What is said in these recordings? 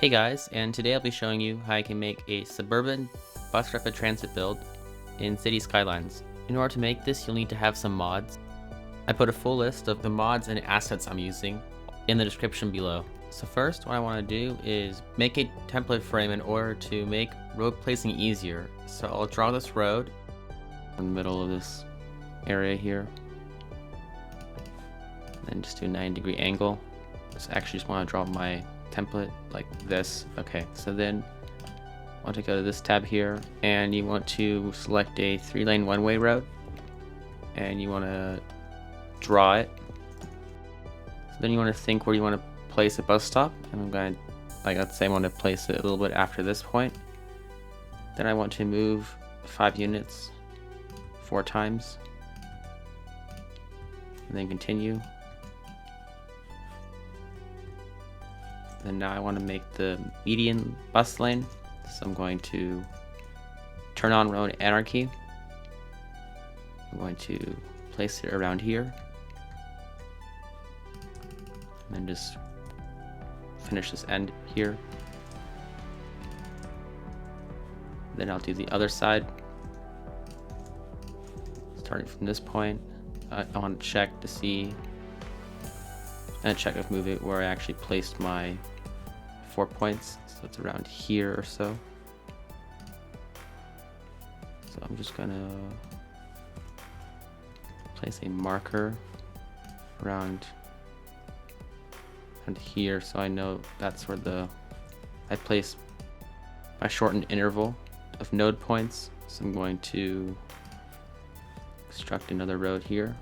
Hey guys, and today I'll be showing you how I can make a Suburban bus rapid transit build in City Skylines. In order to make this, you'll need to have some mods. I put a full list of the mods and assets I'm using in the description below. So first, what I want to do is make a template frame in order to make road placing easier. So I'll draw this road in the middle of this area here, then just do a 90-degree angle. So I actually just want to draw my template like this. Okay, so then I want to go to this tab here, and you want to select a 3-lane one-way road, and you want to draw it. So then you want to think where you want to place a bus stop, and I'm going to, like, let's say I want to place it a little bit after this point. Then I want to move 5 units 4 times, and then continue. And now I want to make the median bus lane, so I'm going to turn on road anarchy. I'm going to place it around here, and then just finish this end here. Then I'll do the other side, starting from this point. I want to check to see, and check if move it where I actually placed my 4 points, so it's around here or so. So I'm just gonna place a marker around here, so I know that's where I place my shortened interval of node points. So I'm going to construct another road here,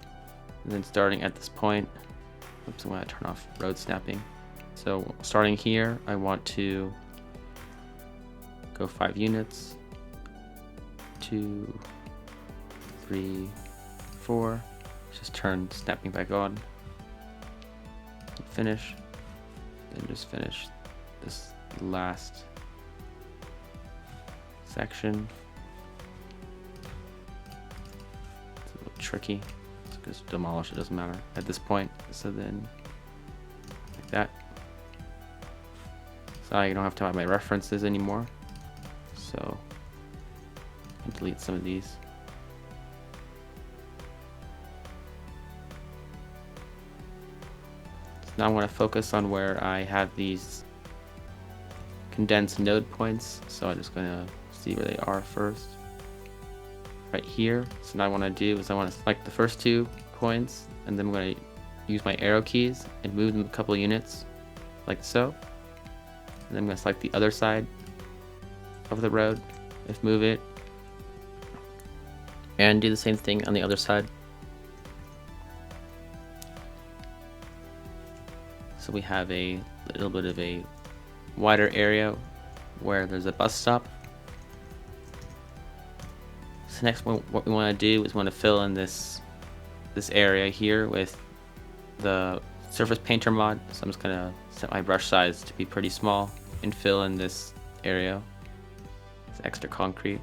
and then starting at this point, oops, I'm going to turn off road snapping. So starting here, I want to go 5 units, 2, 3, 4, just turn snapping back on, finish, then just finish this last section. It's a little tricky, just demolish it, doesn't matter at this point. So then like that. So you don't have to have my references anymore, so I'll delete some of these. So now I want to focus on where I have these condensed node points, so I'm just going to see where they are first. Right here. So now what I want to do is I want to select the first 2 points, and then I'm going to use my arrow keys and move them a couple units, like so. And then I'm going to select the other side of the road, just move it, and do the same thing on the other side. So we have a little bit of a wider area where there's a bus stop. So next, what we want to do is want to fill in this area here with the surface painter mod. So I'm just going to set my brush size to be pretty small and fill in this area with extra concrete.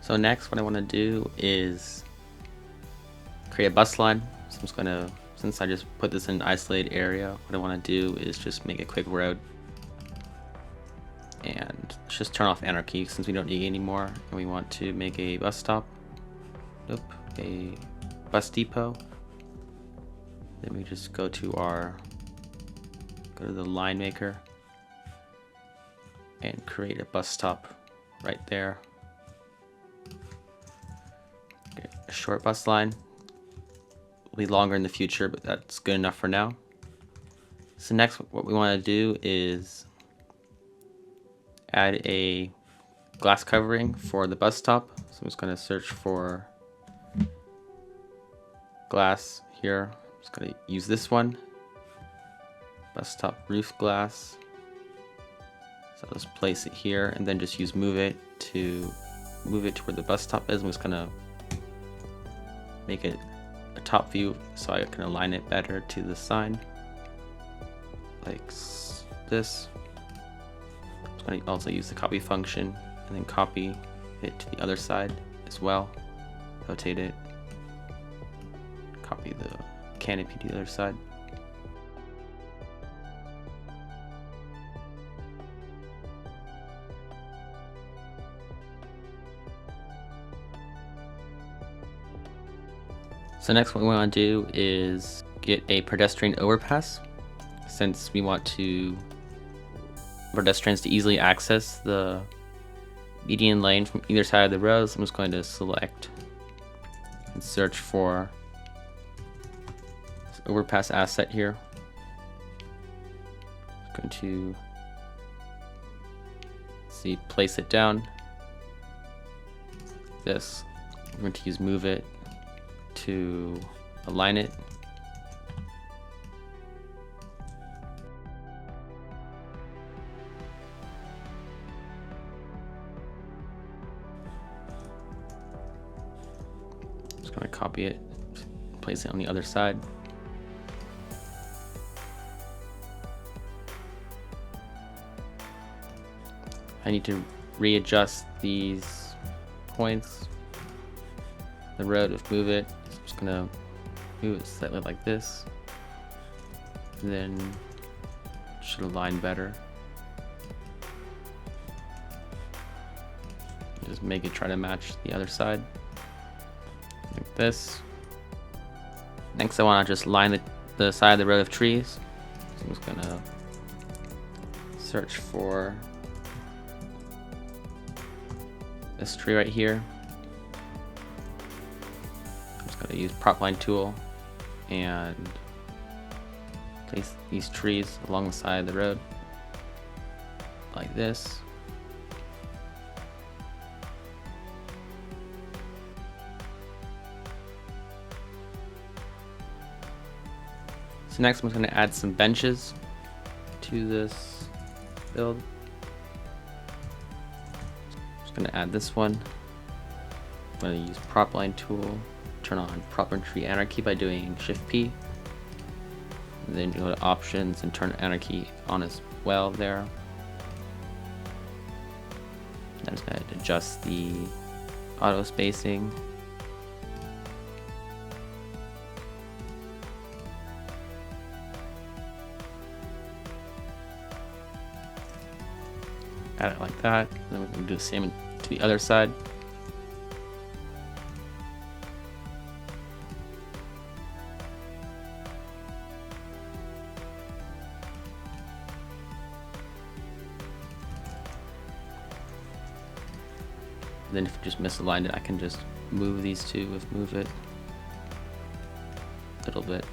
So next, what I want to do is create a bus line. So I'm just going to, since I just put this in an isolated area, what I want to do is just make a quick road. And let's just turn off anarchy since we don't need it anymore, and we want to make a bus stop. Nope, a bus depot. Then we just go to the line maker and create a bus stop right there. Okay, a short bus line will be longer in the future, but that's good enough for now. So next, what we want to do is add a glass covering for the bus stop. So I'm just going to search for glass here. I'm just going to use this one, bus stop roof glass. So I'll just place it here, and then just use move it to where the bus stop is. I'm just going to make it a top view so I can align it better to the sign, like this. I'm going to also use the copy function and then copy it to the other side as well. Rotate it, copy the canopy to the other side. So next what we want to do is get a pedestrian overpass, since we want pedestrians to easily access the median lane from either side of the road. So I'm just going to select and search for this overpass asset here. I'm going to place it down. This I'm going to use move it to align it. Just going to copy it, place it on the other side. I need to readjust these points. The road, if move it, so I'm just gonna move it slightly like this, and then it should align better. Just make it try to match the other side, like this. Next, I want to just line the side of the row of trees. So I'm just gonna search for this tree right here. Gotta use prop line tool and place these trees along the side of the road like this. So next I'm just going to add some benches to this build. Just going to add this one. I'm going to use prop line tool. Turn on prop tree anarchy by doing Shift P, and then go to options and turn anarchy on as well there. I'm just going to adjust the auto spacing. Add it like that. Then we can do the same to the other side. Then if you just misaligned it, I can just move these two with move it a little bit.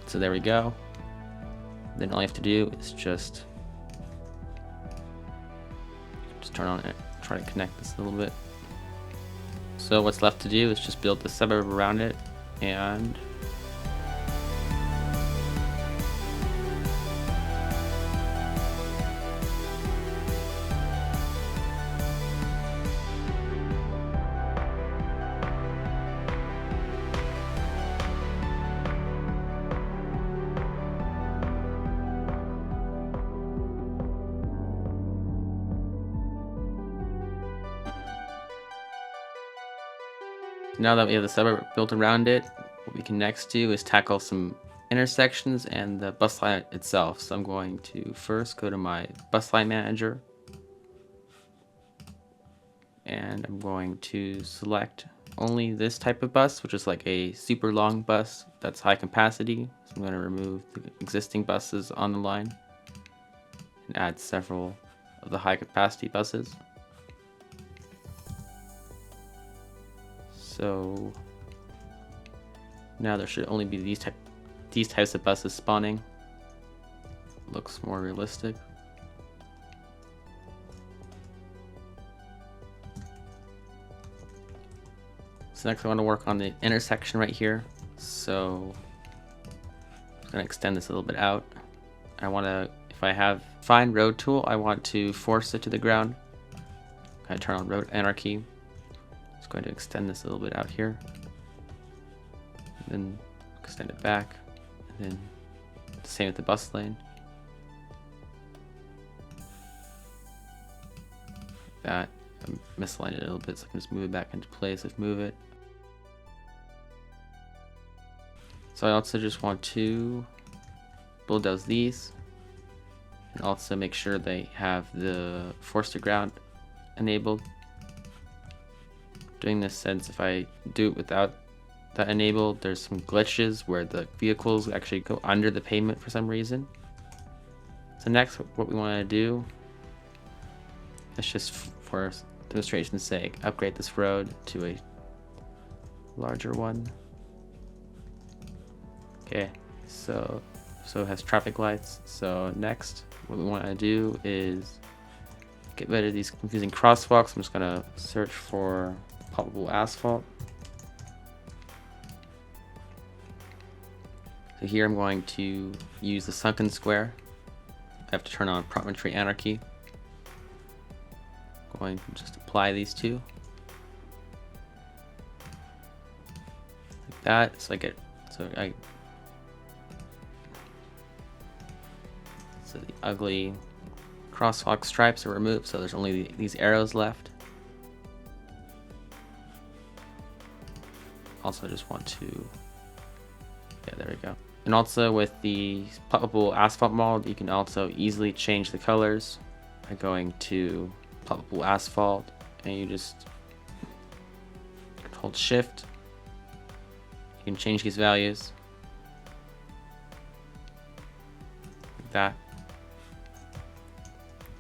So there we go. Then all you have to do is just turn on it, try to connect this a little bit. So what's left to do is just build the suburb around it, and now that we have the suburb built around it, what we can next do is tackle some intersections and the bus line itself. So I'm going to first go to my bus line manager, and I'm going to select only this type of bus, which is like a super long bus that's high capacity. So I'm going to remove the existing buses on the line and add several of the high capacity buses. So now there should only be these types of buses spawning. Looks more realistic. So next I want to work on the intersection right here. So I'm going to extend this a little bit out. I want to, if I have find road tool, I want to force it to the ground. I turn on road anarchy. Just going to extend this a little bit out here, and then extend it back, Then same with the bus lane. That I misaligned it a little bit, so I can just move it back into place. Let's move it. So I also just want to bulldoze these, and also make sure they have the force to ground enabled. Doing this since if I do it without that enabled, there's some glitches where the vehicles actually go under the pavement for some reason. So next, what we want to do, let's just for demonstration's sake, upgrade this road to a larger one. Okay, so it has traffic lights. So next, what we want to do is get rid of these confusing crosswalks. I'm just gonna search for poppable asphalt. So here I'm going to use the sunken square. I have to turn on promontory anarchy. Going to just apply these two. Like that. So the ugly crosswalk stripes are removed, so there's only these arrows left. Also just want to, yeah, there we go. And also with the poppable asphalt mold, you can also easily change the colors by going to poppable asphalt, and you just hold shift. You can change these values like that,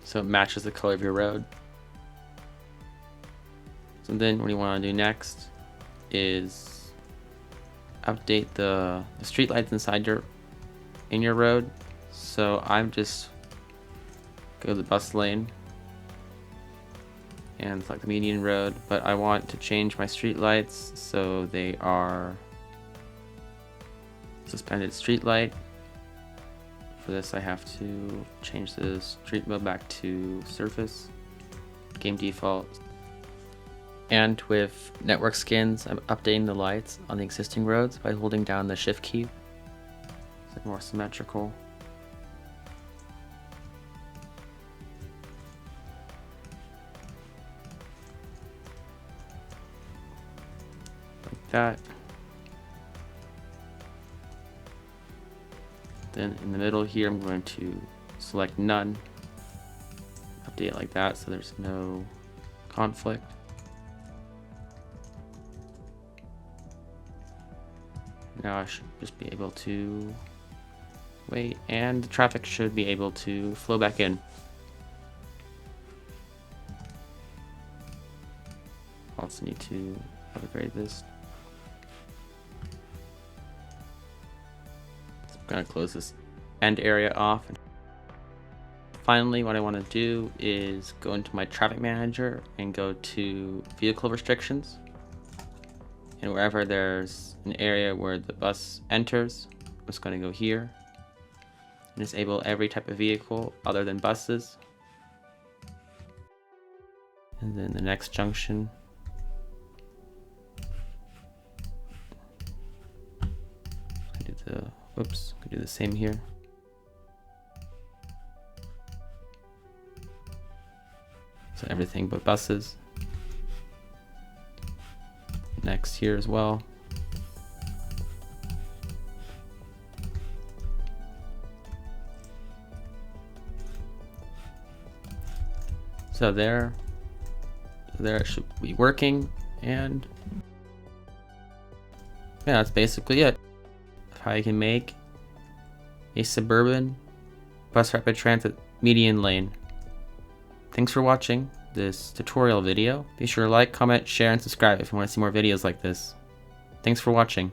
so it matches the color of your road. So then what you want to do next is update the street lights inside your road. So I'm just go to the bus lane and select the median road, but I want to change my street lights so they are suspended street light. For this I have to change the street mode back to surface, game default. And with network skins, I'm updating the lights on the existing roads by holding down the shift key. It's more symmetrical. Like that. Then in the middle here, I'm going to select none. Update it like that so there's no conflict. Now I should just be able to wait, and the traffic should be able to flow back in. Also need to upgrade this. So I'm gonna close this end area off. Finally, what I want to do is go into my traffic manager and go to vehicle restrictions. And wherever there's an area where the bus enters, I'm just going to go here and disable every type of vehicle other than buses. And then the next junction, I do the same here. So everything but buses. Next here as well. So there it should be working, and yeah, that's basically it. How you can make a Suburban bus rapid transit median lane. Thanks for watching this tutorial video. Be sure to like, comment, share, and subscribe if you want to see more videos like this. Thanks for watching.